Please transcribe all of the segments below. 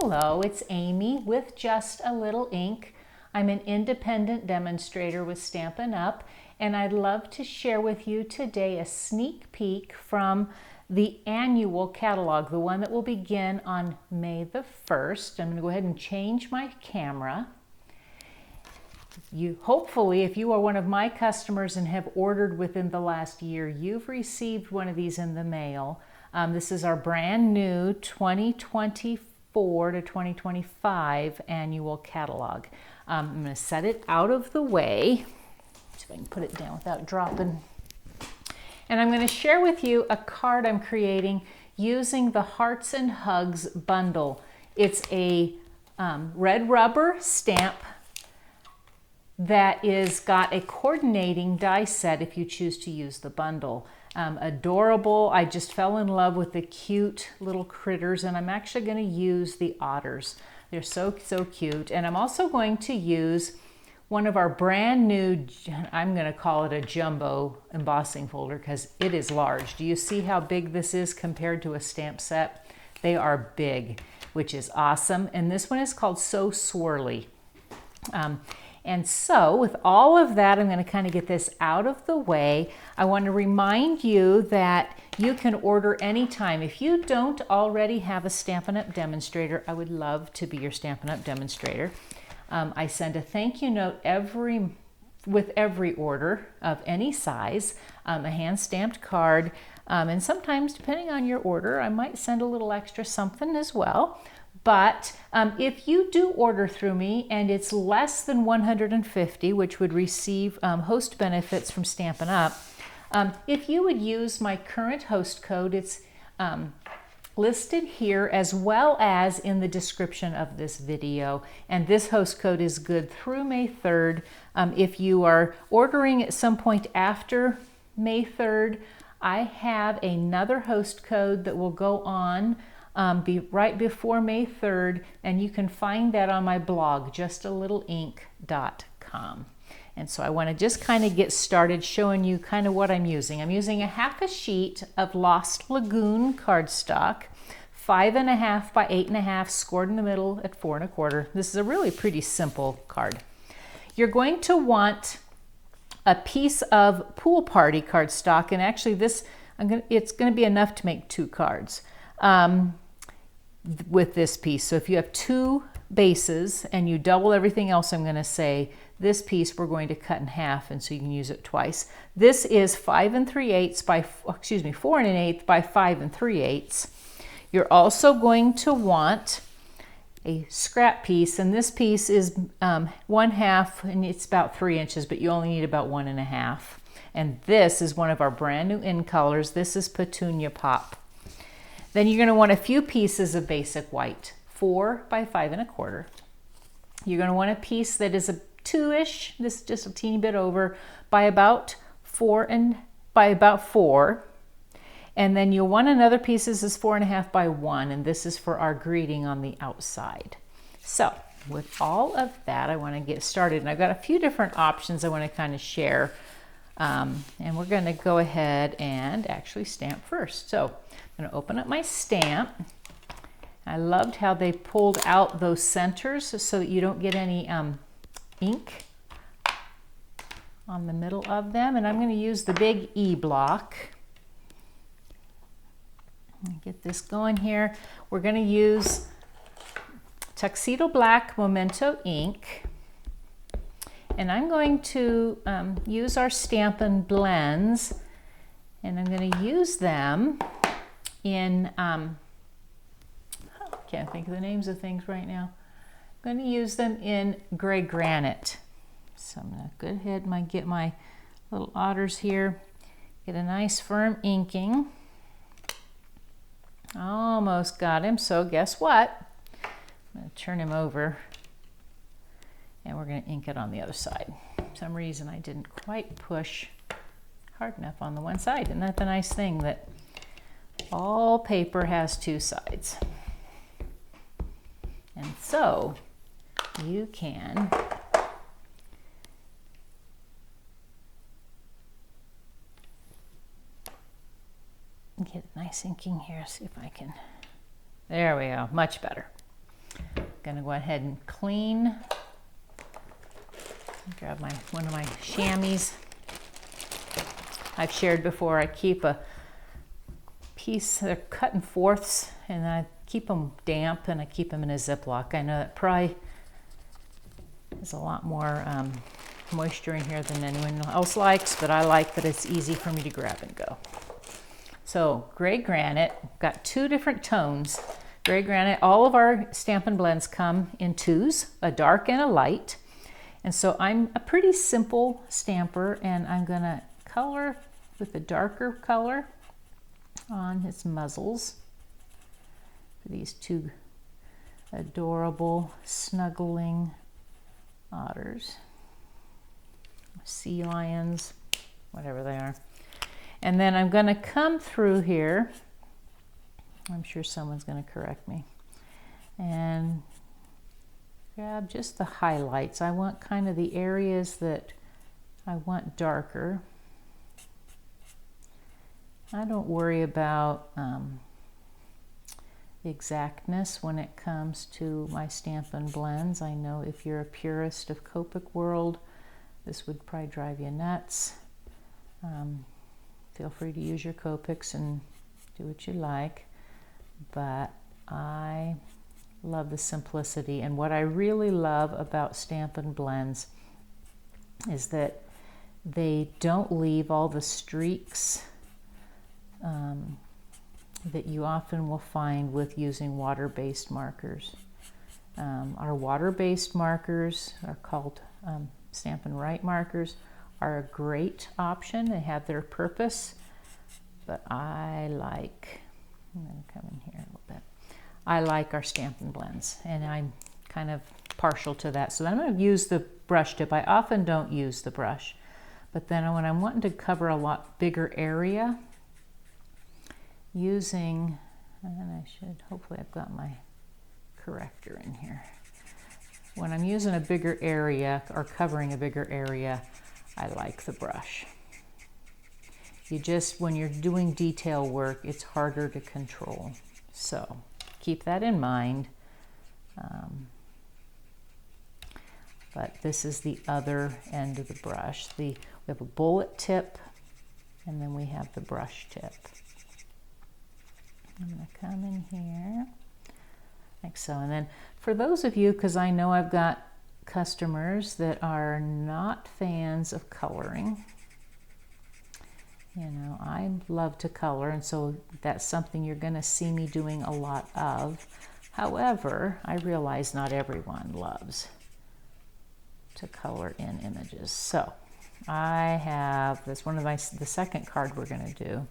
Hello, it's Amy with Just a Little Ink. I'm an independent demonstrator with Stampin' Up, and I'd love to share with you today a sneak peek from the annual catalog, the one that will begin on May the 1st. I'm going to go ahead and change my camera. Hopefully, if you are one of my customers and have ordered within the last year, you've received one of these in the mail. This is our brand new 2024 to 2025 annual catalog. I'm going to set it out of the way, see if I can put it down without dropping. And I'm going to share with you a card I'm creating using the Hearts and Hugs bundle. It's a red rubber stamp that is got a coordinating die set if you choose to use the bundle. Adorable. I just fell in love with the cute little critters, and I'm actually going to use the otters. They're so cute. And I'm also going to use one of our brand new, I'm going to call it a jumbo embossing folder because it is large. Do you see how big this is compared to a stamp set? They are big, which is awesome. And this one is called So Swirly. And so with all of that, I'm going to kind of get this out of the way. I want to remind you that you can order anytime. If you don't already have a Stampin' Up! Demonstrator, I would love to be your Stampin' Up! Demonstrator. I send a thank you note with every order of any size, a hand-stamped card, and sometimes, depending on your order, I might send a little extra something as well. But if you do order through me and it's less than 150, which would receive host benefits from Stampin' Up, if you would use my current host code, it's listed here as well as in the description of this video. And this host code is good through May 3rd. If you are ordering at some point after May 3rd, I have another host code that will go on be right before May 3rd, and you can find that on my blog, justalittleink.com. And so I want to just kind of get started showing you kind of what I'm using. I'm using a half a sheet of Lost Lagoon cardstock, 5.5 by 8.5, scored in the middle at 4 1/4. This is a really pretty simple card. You're going to want a piece of Pool Party cardstock, and actually it's going to be enough to make 2 cards. With this piece. So if you have 2 bases and you double everything else I'm going to say, this piece we're going to cut in half, and so you can use it twice. This is 4 1/8 by 5 3/8. You're also going to want a scrap piece, and this piece is 1/2, and it's about 3 inches, but you only need about 1 1/2. And this is one of our brand new in colors. This is Petunia Pop. Then you're going to want a few pieces of basic white, 4 by 5 1/4. You're going to want a piece that is a 2-ish, this is just a teeny bit over, by about 4. And then you'll want another piece. This is 4.5 by 1, and this is for our greeting on the outside. So with all of that, I want to get started, and I've got a few different options I want to kind of share. And we're going to go ahead and actually stamp first. So I'm going to open up my stamp. I loved how they pulled out those centers so that you don't get any ink on the middle of them. And I'm going to use the big E block. Get this going here. We're going to use Tuxedo Black Memento ink. And I'm going to use our Stampin' blends, and I'm going to use them in, can't think of the names of things right now. I'm going to use them in Gray Granite. So I'm going to go ahead and get my little otters here, get a nice firm inking. Almost got him, so guess what? I'm going to turn him over. And we're going to ink it on the other side. For some reason I didn't quite push hard enough on the one side. Isn't that the nice thing that all paper has 2 sides? And so you can get nice inking here. See if I can. There we go, much better. going to go ahead and clean. Grab one of my chamois. I've shared before, I keep a piece, they're cut in fourths, and I keep them damp and I keep them in a Ziploc. I know that probably is a lot more moisture in here than anyone else likes, but I like that it's easy for me to grab and go. So gray granite, got 2 different tones. Gray granite, all of our Stampin' Blends come in 2s, a dark and a light. And so I'm a pretty simple stamper, and I'm gonna color with the darker color on his muzzles. These 2 adorable snuggling otters, sea lions, whatever they are. And then I'm gonna come through here. I'm sure someone's gonna correct me. And grab just the highlights. I want kind of the areas that I want darker. I don't worry about exactness when it comes to my Stampin' Blends. I know if you're a purist of Copic world, this would probably drive you nuts. Feel free to use your Copics and do what you like, but I love the simplicity. And what I really love about Stampin' Blends is that they don't leave all the streaks that you often will find with using water-based markers. Our water-based markers are called Stampin' Right markers, are a great option. They have their purpose, but I'm going to come in here a little bit. I like our Stampin' Blends, and I'm kind of partial to that. So then I'm going to use the brush tip. I often don't use the brush, but then when I'm wanting to cover a lot bigger area, using, and hopefully I've got my corrector in here. When I'm using a bigger area or covering a bigger area, I like the brush. When you're doing detail work, it's harder to control. So keep that in mind. But this is the other end of the brush. We have a bullet tip, and then we have the brush tip. I'm going to come in here like so. And then for those of you, because I know I've got customers that are not fans of coloring, you know, I love to color, and so that's something you're going to see me doing a lot of. However, I realize not everyone loves to color in images. So I have this the second card we're going to do.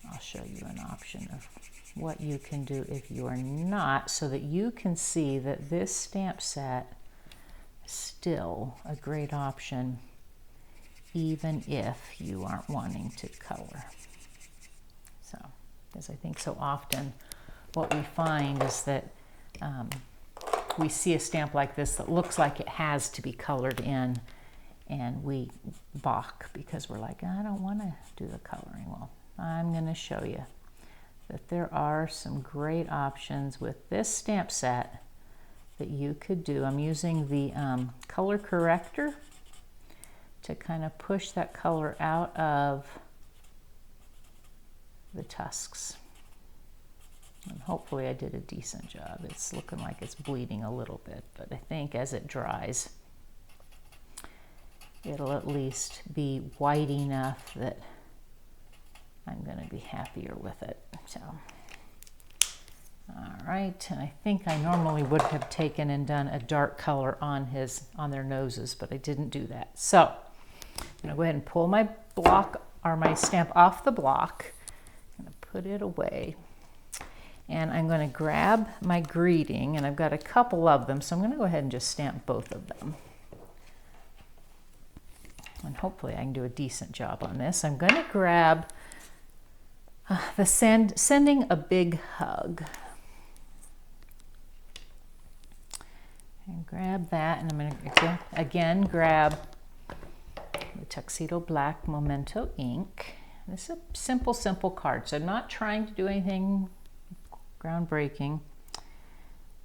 I'll show you an option of what you can do if you are not, so that you can see that this stamp set is still a great option even if you aren't wanting to color. So, because I think so often what we find is that we see a stamp like this that looks like it has to be colored in, and we balk because we're like, I don't want to do the coloring. Well, I'm going to show you that there are some great options with this stamp set that you could do. I'm using the color corrector to kind of push that color out of the tusks. And hopefully I did a decent job. It's looking like it's bleeding a little bit, but I think as it dries, it'll at least be white enough that I'm going to be happier with it. So, all right, and I think I normally would have taken and done a dark color on their noses, but I didn't do that. So I'm going to go ahead and pull my block or my stamp off the block. I'm going to put it away, and I'm going to grab my greeting, and I've got a couple of them, so I'm going to go ahead and just stamp both of them. And hopefully I can do a decent job on this. I'm going to grab the sending a big hug. And grab that, and I'm going to again grab the Tuxedo Black Memento ink. This is a simple, simple card, so I'm not trying to do anything groundbreaking.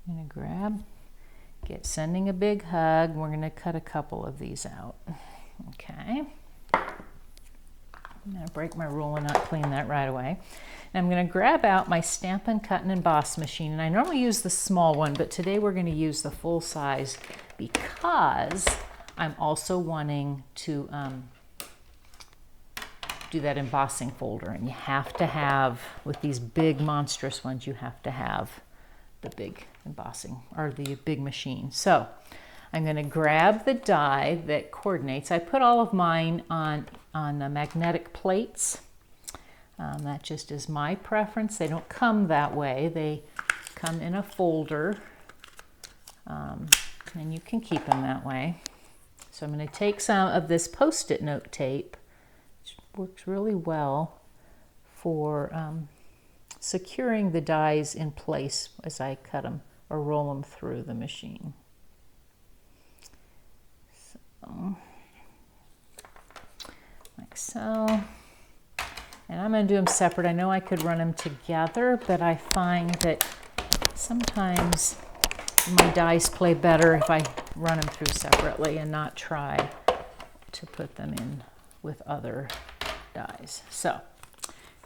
I'm going to grab, sending a big hug. We're going to cut a couple of these out. Okay. I'm going to break my rule and not clean that right away. And I'm going to grab out my Stampin' Cut and Emboss machine. And I normally use the small one, but today we're going to use the full size because I'm also wanting to do that embossing folder. And you have to have, with these big monstrous ones, you have to have the big embossing or the big machine. So I'm going to grab the die that coordinates. I put all of mine on the magnetic plates. That just is my preference. They don't come that way. They come in a folder, and you can keep them that way. So I'm going to take some of this Post-it note tape, which works really well for securing the dies in place as I cut them or roll them through the machine. So, like so. And I'm going to do them separate. I know I could run them together, but I find that sometimes my dies play better if I run them through separately and not try to put them in with other dies. So I'm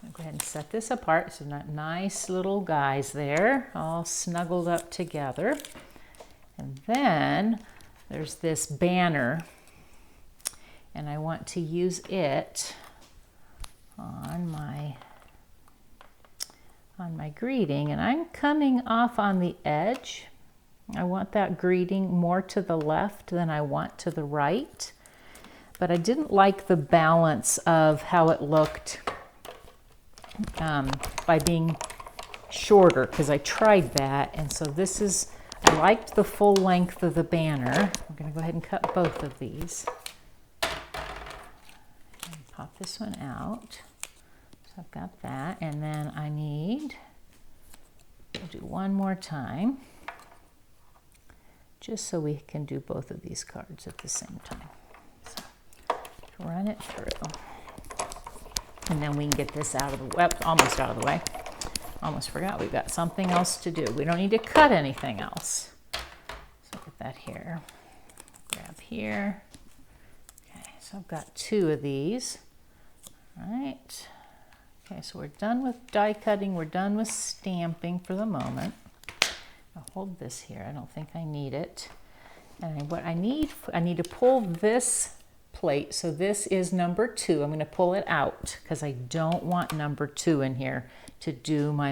going to go ahead and set this apart. So nice little guys there, all snuggled up together. And then there's this banner, and I want to use it on my greeting, and I'm coming off on the edge. I want that greeting more to the left than I want to the right, but I didn't like the balance of how it looked by being shorter, because I tried that, and so this is, I liked the full length of the banner. I'm going to go ahead and cut both of these. Pop this one out. So I've got that, and then I need to do one more time, just so we can do both of these cards at the same time. So run it through, and then we can get this out of the way, almost out of the way. Almost forgot we've got something else to do. We don't need to cut anything else. So get that here. Grab here. Okay, so I've got two of these. All right. Okay, so we're done with die cutting. We're done with stamping for the moment. I'll hold this here. I don't think I need it. And what I need to pull this plate. So this is number 2. I'm going to pull it out because I don't want number 2 in here to do my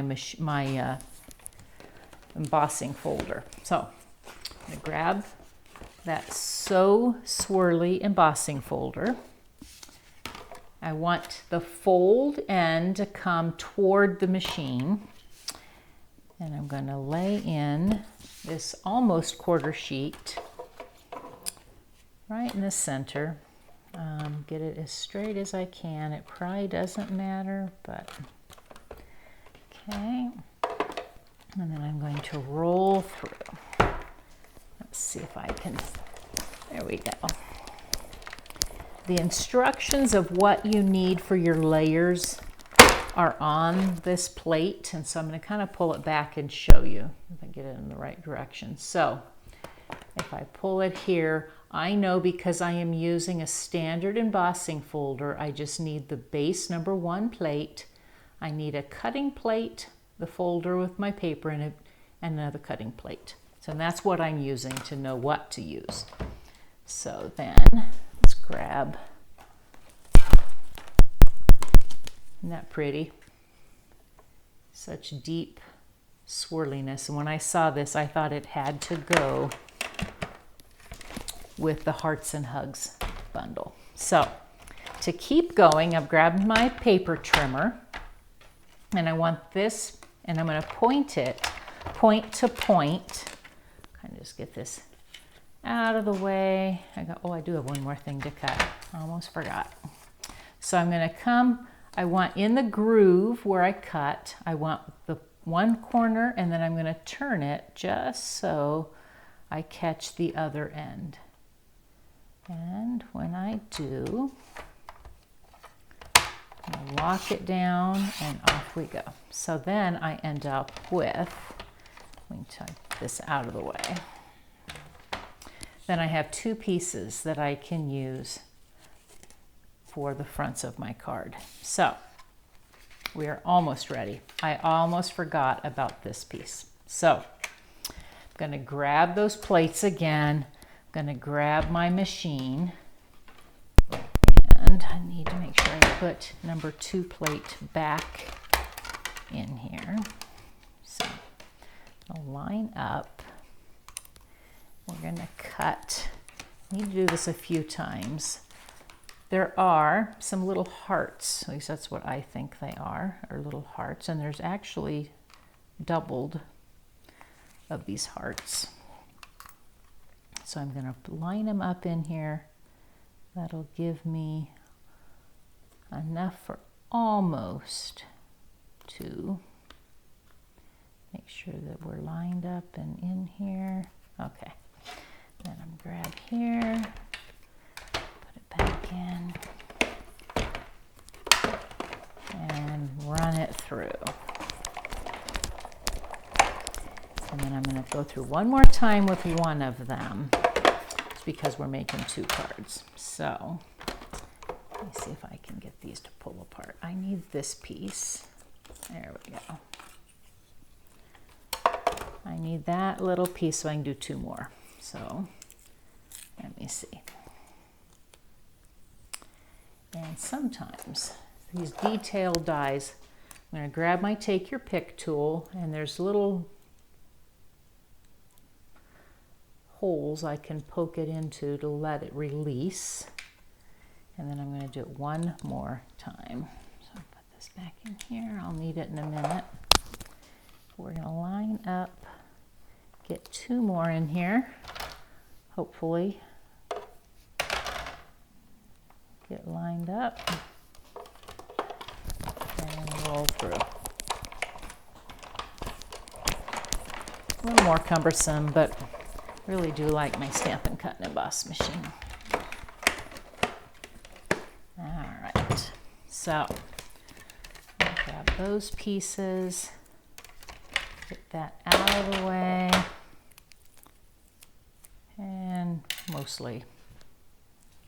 embossing folder. So I'm going to grab that So Swirly embossing folder. I want the fold end to come toward the machine, and I'm going to lay in this almost quarter sheet right in the center. Get it as straight as I can. It probably doesn't matter, but okay. And then I'm going to roll through. Let's see if I can, there we go. The instructions of what you need for your layers are on this plate, and so I'm going to kind of pull it back and show you if I get it in the right direction. So if I pull it here, I know because I am using a standard embossing folder, I just need the base number 1 plate. I need a cutting plate, the folder with my paper in it, and another cutting plate. So that's what I'm using to know what to use. So then let's grab, isn't that pretty? Such deep swirliness. And when I saw this, I thought it had to go with the Hearts and Hugs bundle. So to keep going, I've grabbed my paper trimmer, and I want this, and I'm going to point it point to point. Kind of just get this out of the way. I do have one more thing to cut. I almost forgot. So I'm going to come, I want in the groove where I cut, I want the one corner, and then I'm going to turn it just so I catch the other end. And when I do, I'm going to lock it down, and off we go. So then I end up with, let me take this out of the way. Then I have two pieces that I can use for the fronts of my card. So we are almost ready. I almost forgot about this piece. So I'm going to grab those plates again. I'm going to grab my machine, and I need to make sure I put number 2 plate back in here. So I'll line up. We're going to cut. I need to do this a few times. There are some little hearts, at least that's what I think they are little hearts, and there's actually doubled of these hearts. So I'm going to line them up in here. That'll give me enough for almost 2. Make sure that we're lined up and in here. Okay. Then I'm grab here, put it back in, and run it through. And then I'm going to go through one more time with one of them. It's because we're making 2 cards. So let me see if I can get these to pull apart. I need this piece. There we go. I need that little piece so I can do 2 more. So let me see. And sometimes these detailed dies, I'm going to grab my Take Your Pick tool, and there's little holes I can poke it into to let it release. And then I'm going to do it one more time. So I'll put this back in here. I'll need it in a minute. We're going to line up, get 2 more in here, hopefully. Get lined up and roll through. A little more cumbersome, but really do like my Stampin' Cut and Emboss machine. All right, so I'll grab those pieces, get that out of the way, and mostly,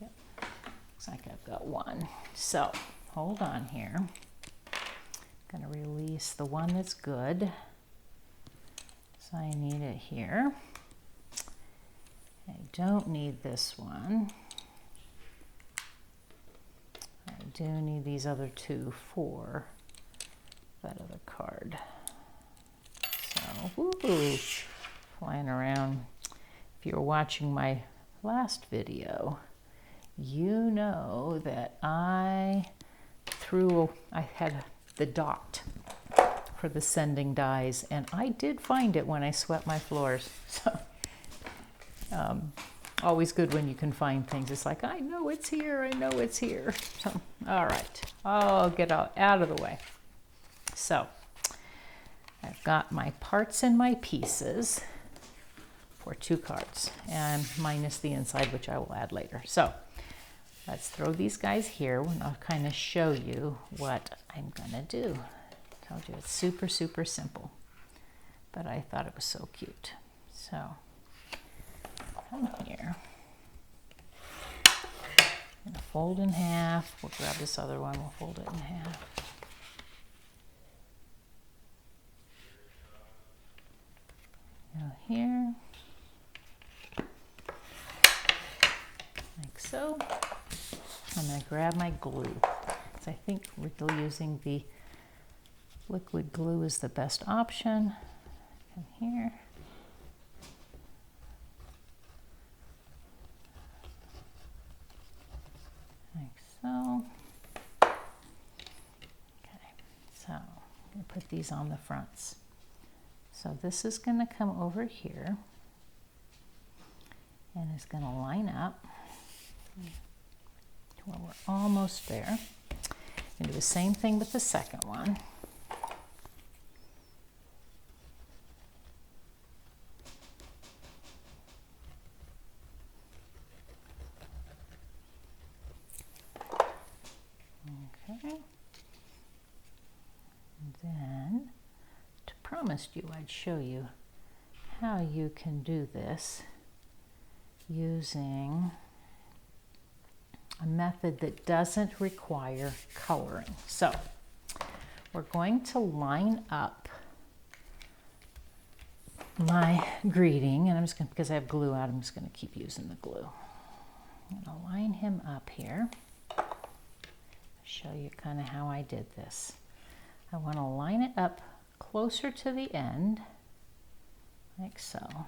yep, looks like I've got 1. So hold on here. I'm going to release the one that's good. So I need it here. I don't need this one. I do need these other 2 for that other card. So, woo-hoo, flying around. If you were watching my last video, you know that I had the dot for the sending dies, and I did find it when I swept my floors. So always good when you can find things. It's like, I know it's here, I know it's here. So, all right, I'll get out of the way. So I've got my parts and my pieces for 2 cards, and minus the inside, which I will add later. So let's throw these guys here, and I'll kind of show you what I'm gonna do. I told you it's super, super simple, but I thought it was so cute. So come here. I'm gonna fold in half. We'll grab this other one, we'll fold it in half. Go here. Like so. I'm going to grab my glue. So I think we're using the liquid glue is the best option. Come here. Like so. Okay, so I'm going to put these on the fronts. So this is going to come over here and it's going to line up. Well, we're almost there. And do the same thing with the second one. Okay. then, I promised you I'd show you how you can do this using a method that doesn't require coloring. So we're going to line up my greeting, and I'm just going to, because I have glue out, I'm just going to keep using the glue. I'm going to line him up here. Show you kind of how I did this. I want to line it up closer to the end, like so.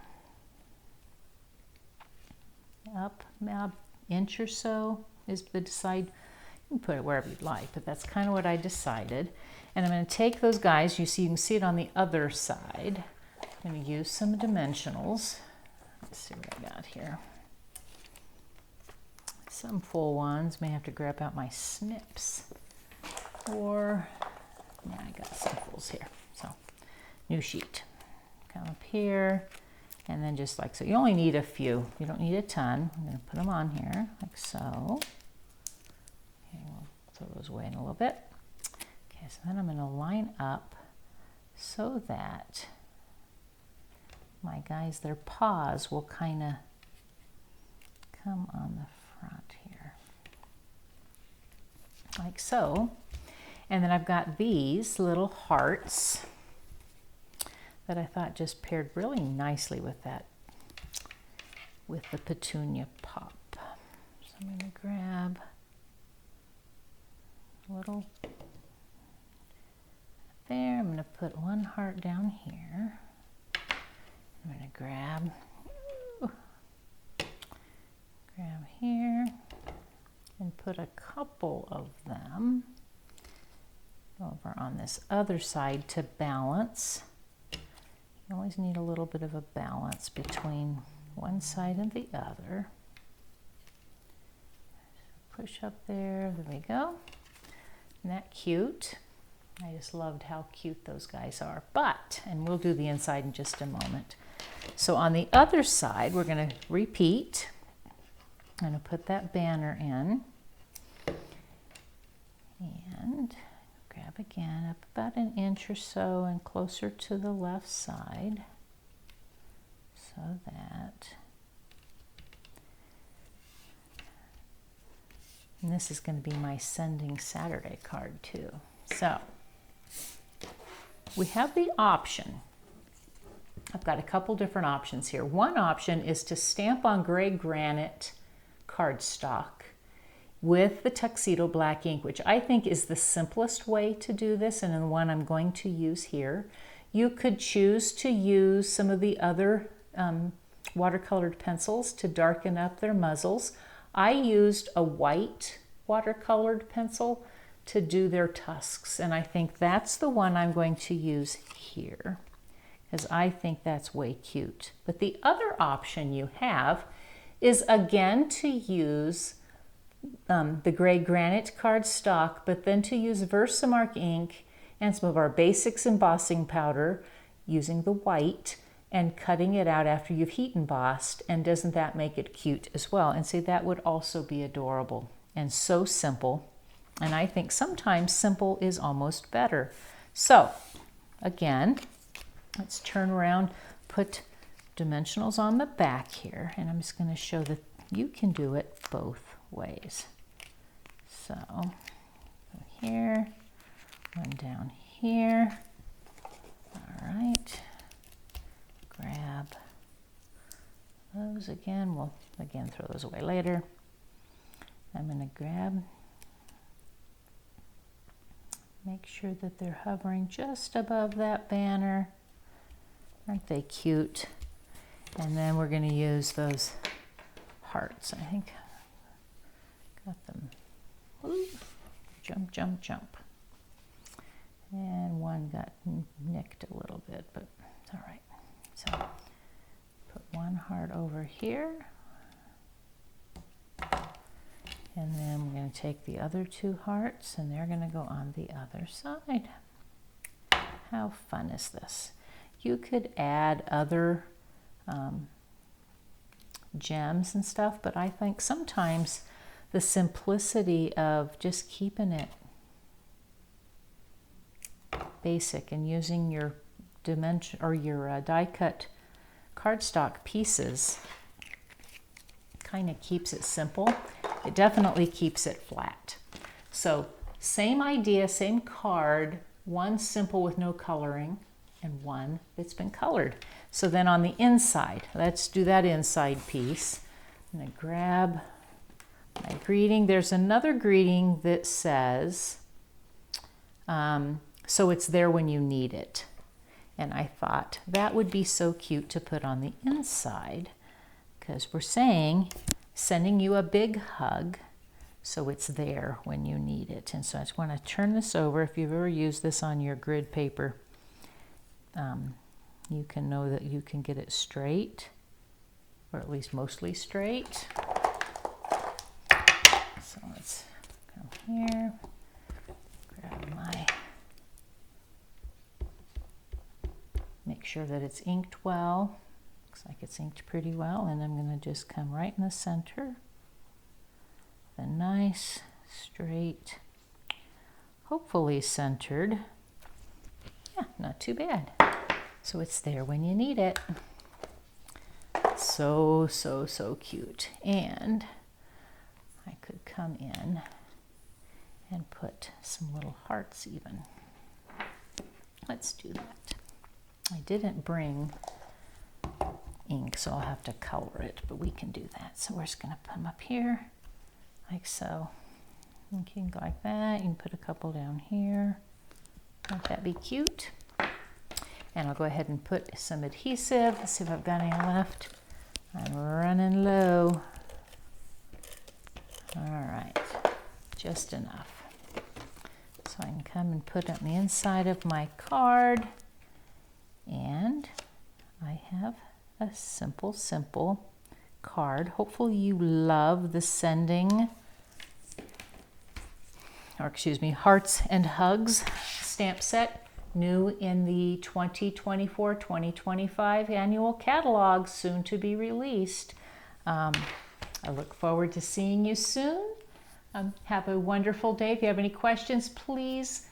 Up about an inch or so is the side. You can put it wherever you'd like, but that's kind of what I decided. And I'm going to take those guys, you can see it on the other side. I'm going to use some dimensionals. Let's see what I got here. Some full ones. May have to grab out my snips. Or, yeah, I got some fulls here. So, new sheet. Come up here, and then just like so. You only need a few. You don't need a ton. I'm going to put them on here, like so. Okay, we'll throw those away in a little bit. Okay, so then I'm going to line up so that my guys, their paws will kind of come on the front here, like so. And then I've got these little hearts that I thought just paired really nicely with that, with the Petunia Pop. So I'm going to grab a little there. I'm going to put one heart down here. I'm going to grab here and put a couple of them over on this other side to balance. You always need a little bit of a balance between one side and the other. Push up there, there we go. Isn't that cute? I just loved how cute those guys are. But, and we'll do the inside in just a moment. So on the other side, we're going to repeat. I'm going to put that banner in. And grab again up about an inch or so and closer to the left side. So that. And this is going to be my Sending Saturday card too. So we have the option. I've got a couple different options here. One option is to stamp on gray granite cardstock with the tuxedo black ink, which I think is the simplest way to do this and the one I'm going to use here. You could choose to use some of the other watercolored pencils to darken up their muzzles. I used a white watercolored pencil to do their tusks, and I think that's the one I'm going to use here, because I think that's way cute. But the other option you have is again to use the gray granite cardstock, but then to use Versamark ink and some of our basics embossing powder using the white and cutting it out after you've heat embossed. And doesn't that make it cute as well? And see, that would also be adorable and so simple. And I think sometimes simple is almost better. So again, let's turn around, put dimensionals on the back here, and I'm just going to show that you can do it both ways. So here, one down here. All right, grab those again. We'll again throw those away later. I'm going to grab, make sure that they're hovering just above that banner. Aren't they cute? And then we're going to use those hearts. I think got them. Ooh, jump, jump, jump. And one got nicked a little bit, but it's all right. So put one heart over here. And then we're going to take the other two hearts and they're going to go on the other side. How fun is this? You could add other gems and stuff, but I think sometimes the simplicity of just keeping it basic, and using your dimension or your die cut cardstock pieces kind of keeps it simple. It definitely keeps it flat. So same idea, same card, one simple with no coloring and one that's been colored. So then on the inside, let's do that inside piece. I'm going to grab my greeting. There's another greeting that says, so it's there when you need it. And I thought that would be so cute to put on the inside, because we're saying, sending you a big hug, so it's there when you need it. And so I just want to turn this over. If you've ever used this on your grid paper, you can know that you can get it straight, or at least mostly straight. So let's come here, grab my, make sure that it's inked well. Looks like it's inked pretty well, and I'm going to just come right in the center. A nice, straight, hopefully centered. Yeah, not too bad. So it's there when you need it. So, so, so cute. And I could come in and put some little hearts even. Let's do that. I didn't bring ink, so I'll have to color it, but we can do that. So we're just going to put them up here, like so. Inking like that. You can put a couple down here. Won't that be cute? And I'll go ahead and put some adhesive. Let's see if I've got any left. I'm running low. All right, just enough. So I can come and put it on the inside of my card. And I have a simple, simple card. Hopefully you love the sending, or excuse me, Hearts and Hugs stamp set. New in the 2024-2025 annual catalog, soon to be released. I look forward to seeing you soon. Have a wonderful day. If you have any questions, please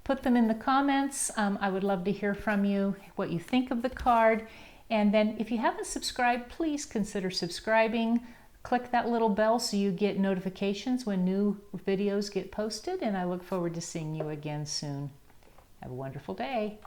put them in the comments. I would love to hear from you, what you think of the card. And then if you haven't subscribed, please consider subscribing. Click that little bell so you get notifications when new videos get posted. And I look forward to seeing you again soon. Have a wonderful day.